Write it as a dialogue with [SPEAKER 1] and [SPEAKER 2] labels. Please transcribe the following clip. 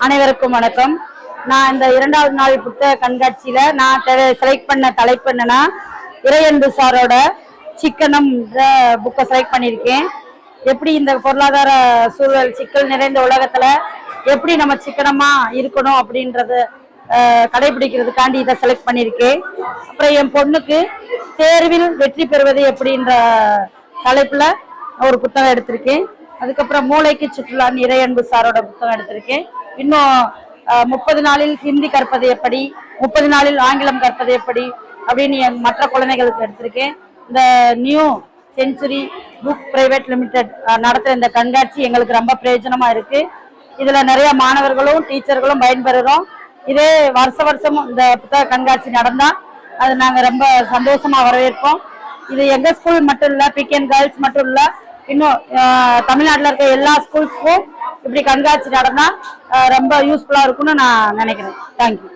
[SPEAKER 1] அனைவருக்கும் வணக்கம். நான் இந்த 2வது நாள் புத்தக கண்காட்சியில நான் செலக்ட் பண்ண தலைப்பு என்னன்னா, இறையன்பு சாரோட சிக்கனம் புக்கை செலக்ட் பண்ணியிருக்கேன். எப்படி இந்த பொருளாதார சூழல் சிக்கல் நிறைந்த உலகத்துல எப்படி நம்ம சிக்கனமா இருக்கணும் அப்படின்றத கடைபிடிக்கிறதுக்காண்டி இதை செலக்ட் பண்ணியிருக்கேன். அப்புறம் என் பொண்ணுக்கு தேர்வில் வெற்றி பெறுவது எப்படின்ற தலைப்புல ஒரு புத்தகம் எடுத்திருக்கேன். அதுக்கப்புறம் மூளைக்கு சுற்றுலான்னு இறையன்பு சாரோட புத்தகம் எடுத்திருக்கேன். இன்னும் 30 நாளில் ஹிந்தி கற்பது எப்படி, 30 நாளில் ஆங்கிலம் கற்பது எப்படி அப்படின்னு என் மற்ற குழந்தைகளுக்கு எடுத்திருக்கேன். இந்த new century book private limited நடத்துகிற இந்த கண்காட்சி எங்களுக்கு ரொம்ப பிரயோஜனமா இருக்கு. இதுல நிறைய மாணவர்களும் டீச்சர்களும் பயன்பெறுறோம். இதே வருஷமும் இந்த புத்தக கண்காட்சி நடந்தா அது நாங்கள் ரொம்ப சந்தோஷமா வரவேற்போம். இது எங்க ஸ்கூல் மட்டும் இல்லை, பிகேஎன் கேர்ள்ஸ் மட்டும் இல்லை, இன்னும் தமிழ்நாட்டில் இருக்க எல்லா ஸ்கூல்ஸ்க்கும் இப்படி கண்காட்சி நடந்தா ரொம்ப யூஸ்ஃபுல்லா இருக்கும்னு நான் நினைக்கிறேன். தேங்க்யூ.